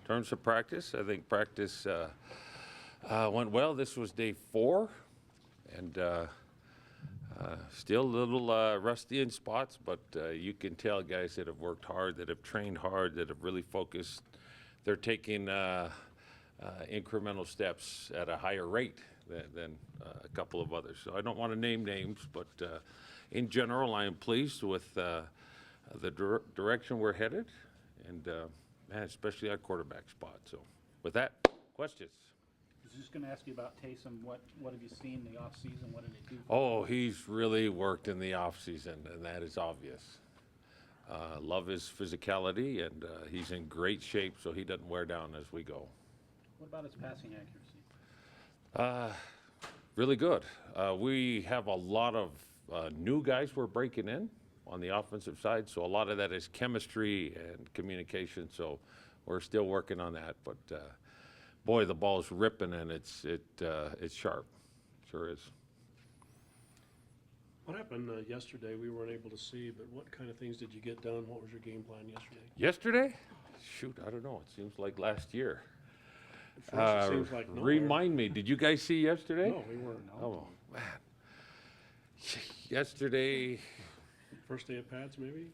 terms of practice, I think practice went well. This was day 4, and still a little rusty in spots, but you can tell guys that have worked hard, that have trained hard, that have really focused. They're taking incremental steps at a higher rate than a couple of others. So I don't want to name names, but in general, I am pleased with the direction we're headed, and man, especially our quarterback spot. So with that, questions? I was just going to ask you about Taysom. What have you seen in the off season? What did it do? Oh, he's really worked in the off season, and that is obvious. Love his physicality, and he's in great shape, so he doesn't wear down as we go. What about his passing accuracy? Really good. We have a lot of new guys we're breaking in on the offensive side, so a lot of that is chemistry and communication, so we're still working on that. But boy, the ball's ripping, and it's sharp. Sure is. What happened yesterday? We weren't able to see, but what kind of things did you get done? What was your game plan yesterday? Yesterday? Shoot, I don't know. It seems like last year. For us, it seems like nowhere. Remind me, did you guys see yesterday? No, we weren't. Oh, man. Yesterday, First day of pads, maybe?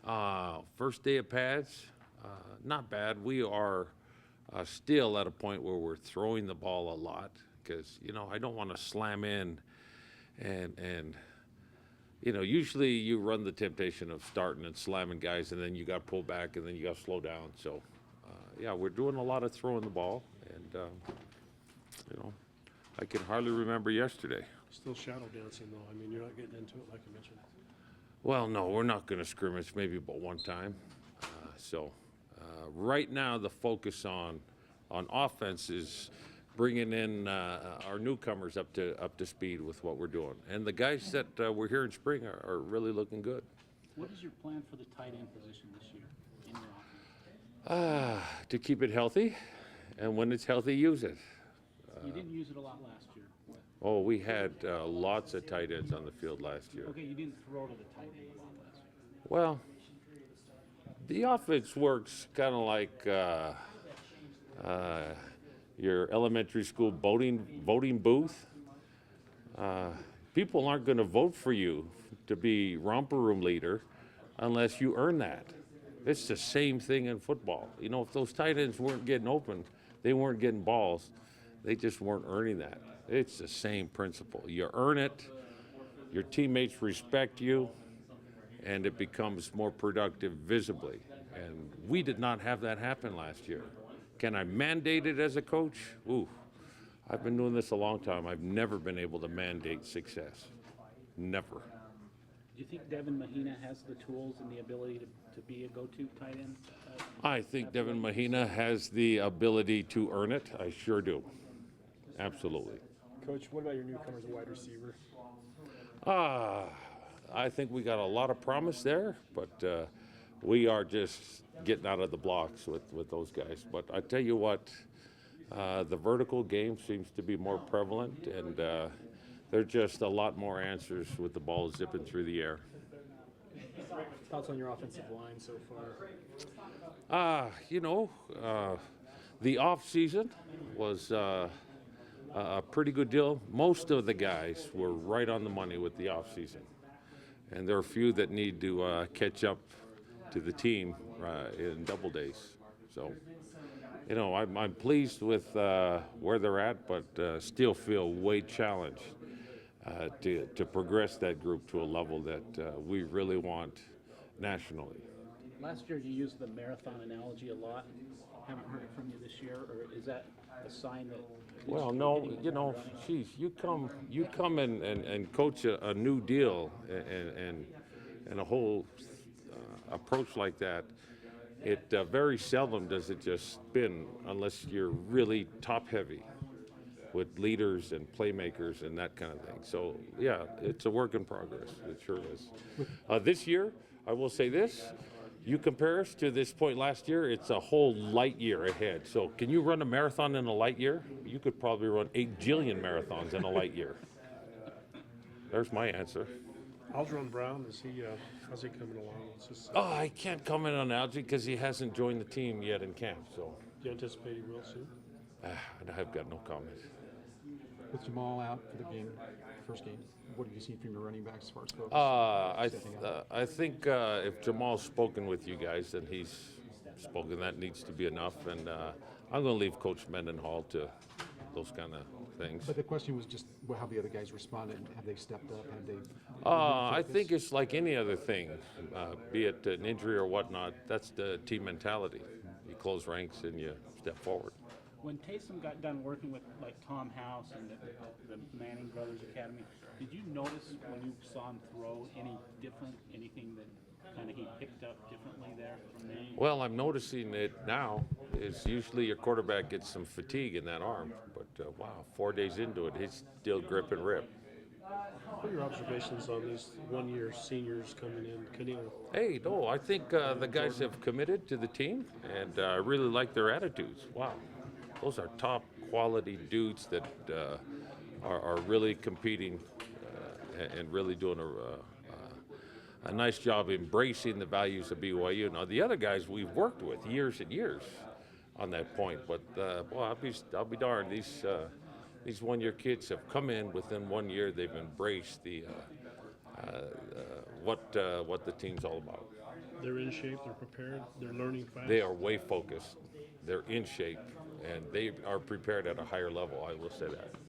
first day of pads, not bad. We are still at a point where we're throwing the ball a lot because, I don't want to slam in and usually you run the temptation of starting and slamming guys, and then you got to pull back, and then you got to slow down. So, yeah, we're doing a lot of throwing the ball, and, I can hardly remember yesterday. Still shadow dancing, though. I mean, you're not getting into it like you mentioned. Well, no, we're not going to scrimmage, maybe but one time. Right now, the focus on offense is bringing in our newcomers up to speed with what we're doing. And the guys that we're here in spring are really looking good. What is your plan for the tight end position this year in your offense? To keep it healthy, and when it's healthy, use it. You didn't use it a lot last year. Oh, we had lots of tight ends on the field last year. Okay, you didn't throw to the tight end a lot last year. Well, the offense works kind of like your elementary school voting booth. People aren't going to vote for you to be romper room leader unless you earn that. It's the same thing in football. If those tight ends weren't getting open, they weren't getting balls, they just weren't earning that. It's the same principle. You earn it, your teammates respect you, and it becomes more productive visibly. And we did not have that happen last year. Can I mandate it as a coach? Ooh, I've been doing this a long time. I've never been able to mandate success. Never. Do you think Devin Mahina has the tools and the ability to be a go-to tight end? I think Devin Mahina has the ability to earn it. I sure do. Absolutely. Coach, what about your newcomers, wide receiver? I think we got a lot of promise there, but we are just getting out of the blocks with those guys. But I tell you what, the vertical game seems to be more prevalent, and there are just a lot more answers with the ball zipping through the air. Thoughts on your offensive line so far? The off-season was a pretty good deal. Most of the guys were right on the money with the off-season. And there are a few that need to catch up to the team in double days. So, I'm pleased with where they're at, but still feel way challenged to progress that group to a level that we really want nationally. Last year you used the marathon analogy a lot. Haven't heard it from you this year, or is that a sign that? Well, no, geez, you come and coach a new deal and a whole approach like that. It very seldom does it just spin unless you're really top heavy with leaders and playmakers and that kind of thing. So yeah, it's a work in progress. It sure is. This year, I will say this. You compare us to this point last year, it's a whole light year ahead. So can you run a marathon in a light year? You could probably run 8 jillion marathons in a light year. There's my answer. Aldron Brown, how's he coming along? I can't comment on Algie because he hasn't joined the team yet in camp. So you anticipate he will soon? I've got no comment. With Jamal out for the game, first game, what have you seen from your running backs as far as focus? I think if Jamal's spoken with you guys, then he's spoken. That needs to be enough. And I'm going to leave Coach Mendenhall to those kind of things. But the question was just how the other guys responded. Have they stepped up? Have they? I think it's like any other thing, be it an injury or whatnot. That's the team mentality. You close ranks and you step forward. When Taysom got done working with like Tom House and the Manning Brothers Academy, did you notice when you saw him throw anything that kind of he picked up differently there from there? Well, I'm noticing it now. Is usually your quarterback gets some fatigue in that arm, but wow, 4 days into it, he's still grip and rip. What are your observations on these one-year seniors coming in? Hey, no, I think the guys have committed to the team, and I really like their attitudes. Wow, those are top quality dudes that are really competing and really doing a nice job embracing the values of BYU. Now, the other guys we've worked with years and years on that point, but well, I'll be darned. These one-year kids have come in within 1 year. They've embraced what the team's all about. They're in shape, they're prepared, they're learning fast. They are way focused. They're in shape, and they are prepared at a higher level. I will say that.